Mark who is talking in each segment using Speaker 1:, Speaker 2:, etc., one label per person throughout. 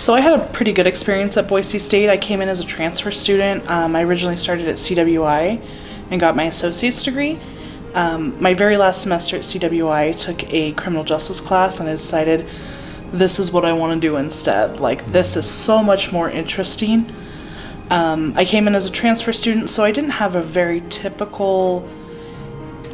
Speaker 1: So I had a pretty good experience at Boise State. I came in as a transfer student. I originally started at CWI and got my associate's degree. My very last semester at CWI, I took a criminal justice class and I decided this is what I want to do instead. Like, this is so much more interesting. I came in as a transfer student, so I didn't have a very typical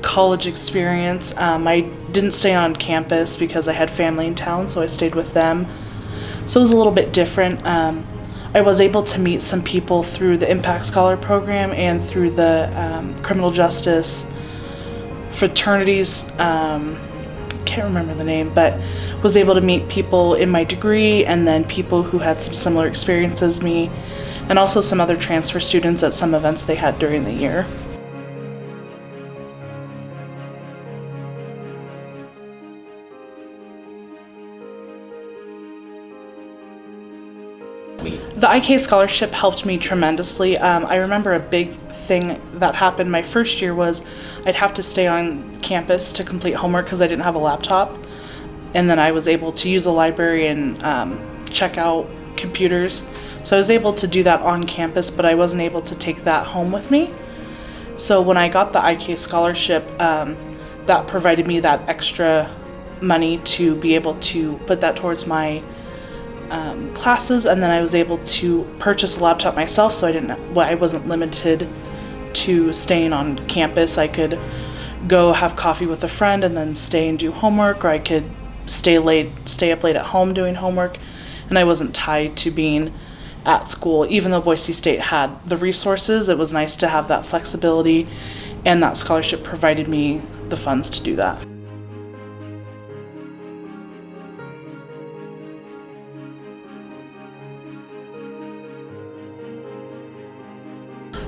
Speaker 1: college experience. I didn't stay on campus because I had family in town, so I stayed with them. So it was a little bit different. I was able to meet some people through the Impact Scholar program and through the criminal justice fraternities. Can't remember the name, but was able to meet people in my degree and then people who had some similar experiences as me, and also some other transfer students at some events they had during the year. The IK scholarship helped me tremendously. I remember a big thing that happened my first year was I'd have to stay on campus to complete homework because I didn't have a laptop. And then I was able to use a library and check out computers. So I was able to do that on campus, but I wasn't able to take that home with me. So when I got the IK scholarship, that provided me that extra money to be able to put that towards my classes, and then I was able to purchase a laptop myself, so I wasn't limited to staying on campus. I could go have coffee with a friend and then stay and do homework, or I could stay up late at home doing homework, and I wasn't tied to being at school. Even though Boise State had the resources, it was nice to have that flexibility, and that scholarship provided me the funds to do that.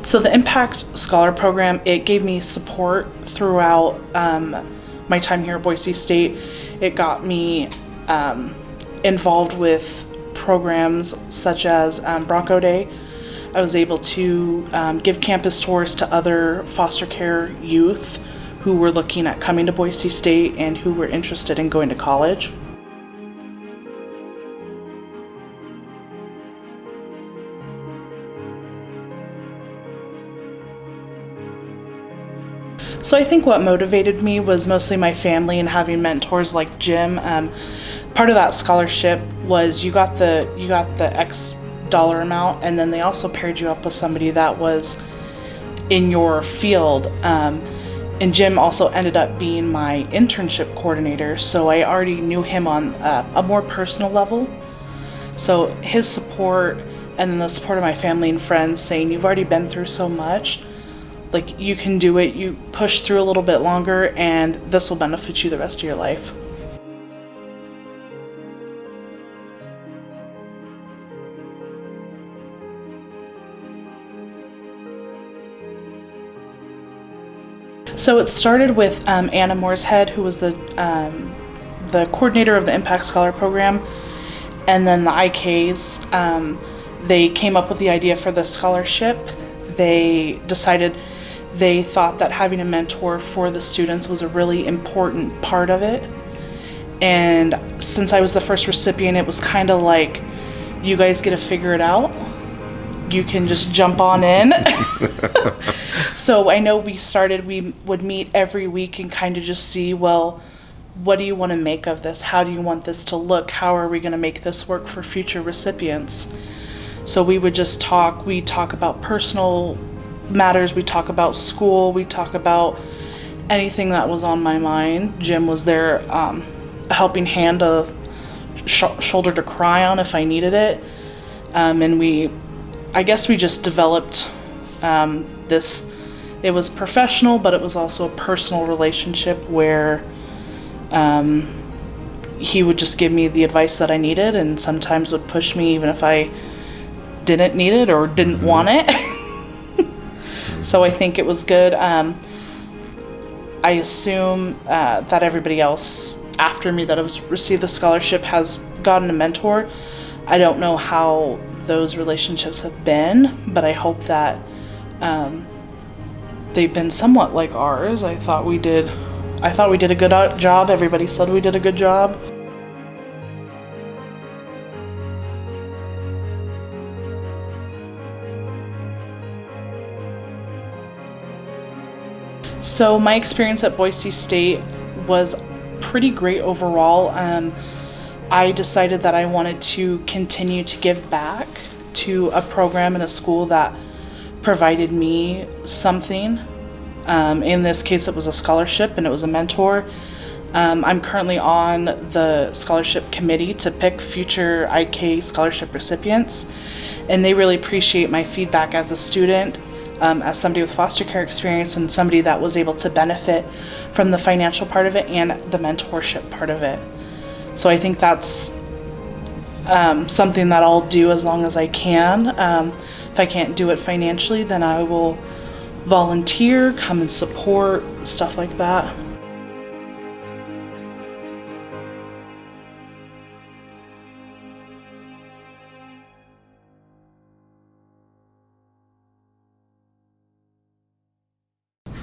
Speaker 1: So the Impact Scholar Program, it gave me support throughout my time here at Boise State. It got me involved with programs such as Bronco Day. I was able to give campus tours to other foster care youth who were looking at coming to Boise State and who were interested in going to college. So I think what motivated me was mostly my family and having mentors like Jim. Part of that scholarship was you got the X dollar amount, and then they also paired you up with somebody that was in your field. And Jim also ended up being my internship coordinator, so I already knew him on a more personal level. So his support, and then the support of my family and friends saying, you've already been through so much, like, you can do it, you push through a little bit longer, and this will benefit you the rest of your life. So it started with Anna Mooreshead, who was the coordinator of the Impact Scholar Program, and then the IKs. They came up with the idea for the scholarship. They decided they thought that having a mentor for the students was a really important part of it. And since I was the first recipient, it was kind of like, you guys get to figure it out. You can just jump on in. So I know we would meet every week and kind of just see, well, what do you want to make of this? How do you want this to look? How are we going to make this work for future recipients? So we would just talk. We talk about personal matters. We talk about school. We talk about anything that was on my mind. Jim was there, a helping hand, a shoulder to cry on if I needed it. And I guess we just developed this. It was professional, but it was also a personal relationship where he would just give me the advice that I needed, and sometimes would push me even if I didn't need it or didn't want it. So I think it was good. I assume that everybody else after me that has received the scholarship has gotten a mentor. I don't know how those relationships have been, but I hope that they've been somewhat like ours. I thought we did a good job. Everybody said we did a good job. So my experience at Boise State was pretty great overall. I decided that I wanted to continue to give back to a program and a school that provided me something. In this case, it was a scholarship and it was a mentor. I'm currently on the scholarship committee to pick future IK scholarship recipients, and they really appreciate my feedback as a student, as somebody with foster care experience and somebody that was able to benefit from the financial part of it and the mentorship part of it. So I think that's something that I'll do as long as I can. If I can't do it financially, then I will volunteer, come and support, stuff like that.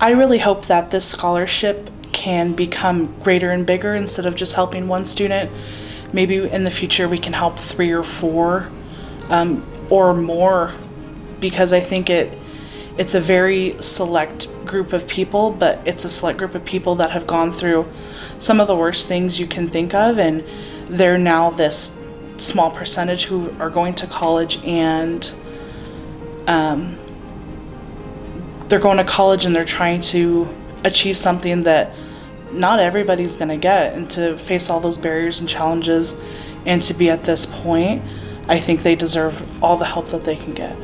Speaker 1: I really hope that this scholarship can become greater and bigger instead of just helping one student. Maybe in the future we can help 3 or 4 or more, because I think it's a very select group of people, but it's a select group of people that have gone through some of the worst things you can think of, and they're now this small percentage who are going to college, and they're going to college and they're trying to achieve something that not everybody's going to get, and to face all those barriers and challenges and to be at this point, I think they deserve all the help that they can get.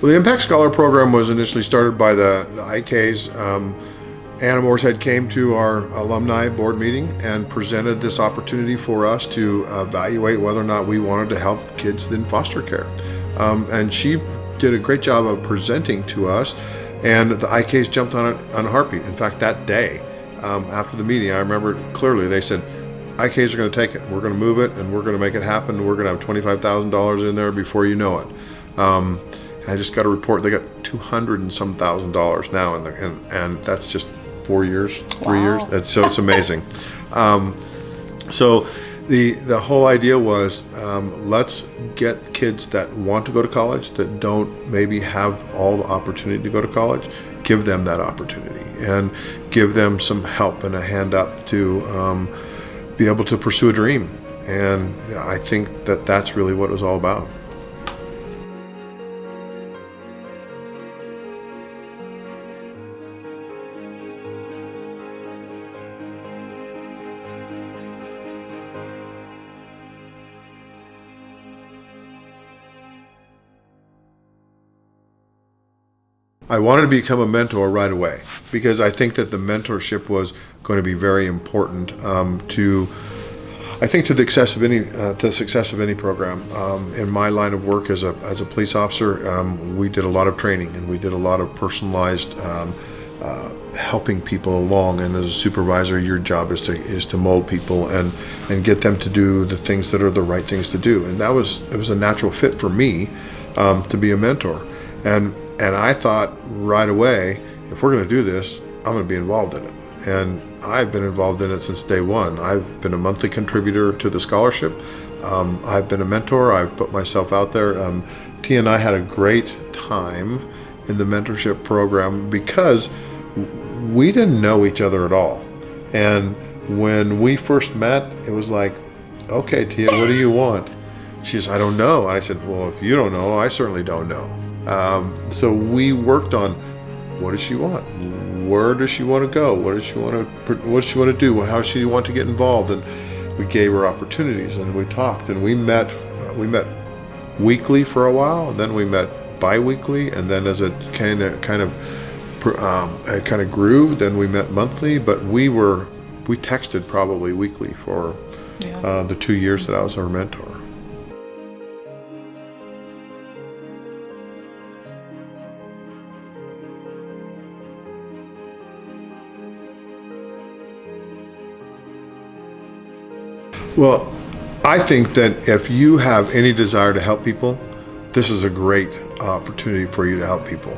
Speaker 2: Well, the Impact Scholar Program was initially started by the IKs. Anna Moorehead came to our alumni board meeting and presented this opportunity for us to evaluate whether or not we wanted to help kids in foster care. And she did a great job of presenting to us, and the IKs jumped on it on a heartbeat. In fact, that day, after the meeting, I remember clearly, they said, IKs are going to take it, we're going to move it, and we're going to make it happen. We're going to have $25,000 in there before you know it. I just got a report, they got $200 and some thousand now, and that's just 4 years, 3 years. So it's amazing. So the whole idea was, let's get kids that want to go to college, that don't maybe have all the opportunity to go to college, give them that opportunity and give them some help and a hand up to be able to pursue a dream. And I think that that's really what it was all about. I wanted to become a mentor right away because I think that the mentorship was going to be very important to the success of any program. In my line of work as a police officer, we did a lot of training and we did a lot of personalized helping people along. And as a supervisor, your job is to mold people and get them to do the things that are the right things to do. And it was a natural fit for me to be a mentor. And I thought right away, if we're going to do this, I'm going to be involved in it. And I've been involved in it since day one. I've been a monthly contributor to the scholarship. I've been a mentor. I've put myself out there. Tia and I had a great time in the mentorship program because we didn't know each other at all. And when we first met, it was like, okay, Tia, what do you want? She says, I don't know. And I said, well, if you don't know, I certainly don't know. So we worked on, what does she want? Where does she want to go? What does she want to do? How does she want to get involved? And we gave her opportunities, and we talked, and we met weekly for a while, and then we met bi-weekly, and then as it kind of grew, then we met monthly. But we texted probably weekly for the 2 years that I was her mentor. Well, I think that if you have any desire to help people, this is a great opportunity for you to help people.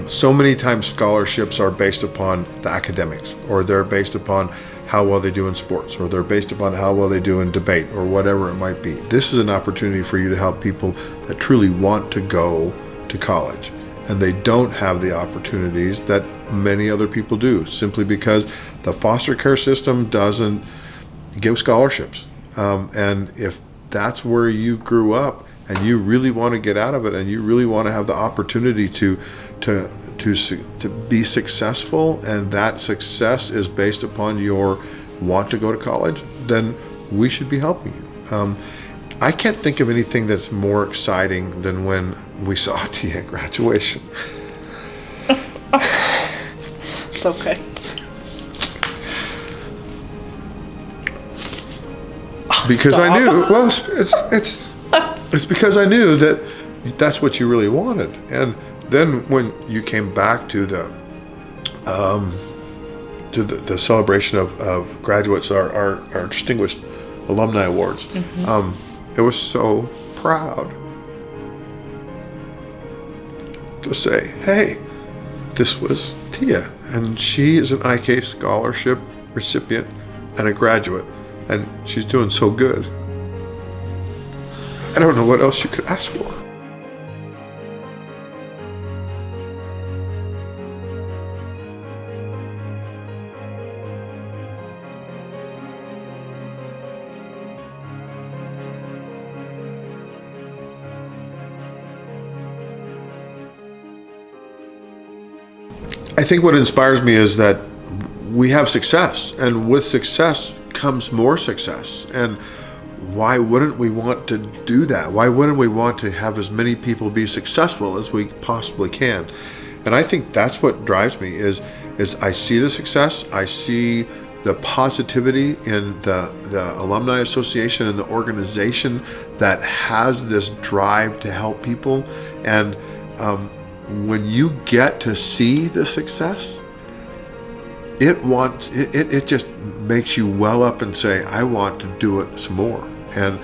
Speaker 2: So many times scholarships are based upon the academics, or they're based upon how well they do in sports, or they're based upon how well they do in debate, or whatever it might be. This is an opportunity for you to help people that truly want to go to college, and they don't have the opportunities that many other people do, simply because the foster care system doesn't give scholarships. And if that's where you grew up and you really want to get out of it, and you really want to have the opportunity to be successful, and that success is based upon your want to go to college, then we should be helping you. I can't think of anything that's more exciting than when we saw Tia at graduation.
Speaker 1: It's okay.
Speaker 2: Because
Speaker 1: Stop.
Speaker 2: I knew, well, it's because I knew that that's what you really wanted. And then when you came back to the celebration of graduates, our distinguished alumni awards, it was so proud to say, hey, this was Tia, and she is an IK scholarship recipient and a graduate, and she's doing so good. I don't know what else you could ask for. I think what inspires me is that we have success, and with success comes more success. And why wouldn't we want to do that? Why wouldn't we want to have as many people be successful as we possibly can? And I think that's what drives me is I see the success, I see the positivity in the Alumni Association and the organization that has this drive to help people. And when you get to see the success, it just makes you well up and say, I want to do it some more. And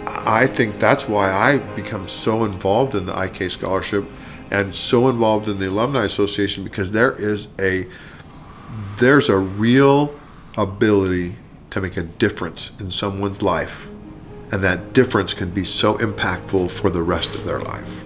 Speaker 2: I think that's why I become so involved in the IK Scholarship and so involved in the Alumni Association, because there's a real ability to make a difference in someone's life, and that difference can be so impactful for the rest of their life.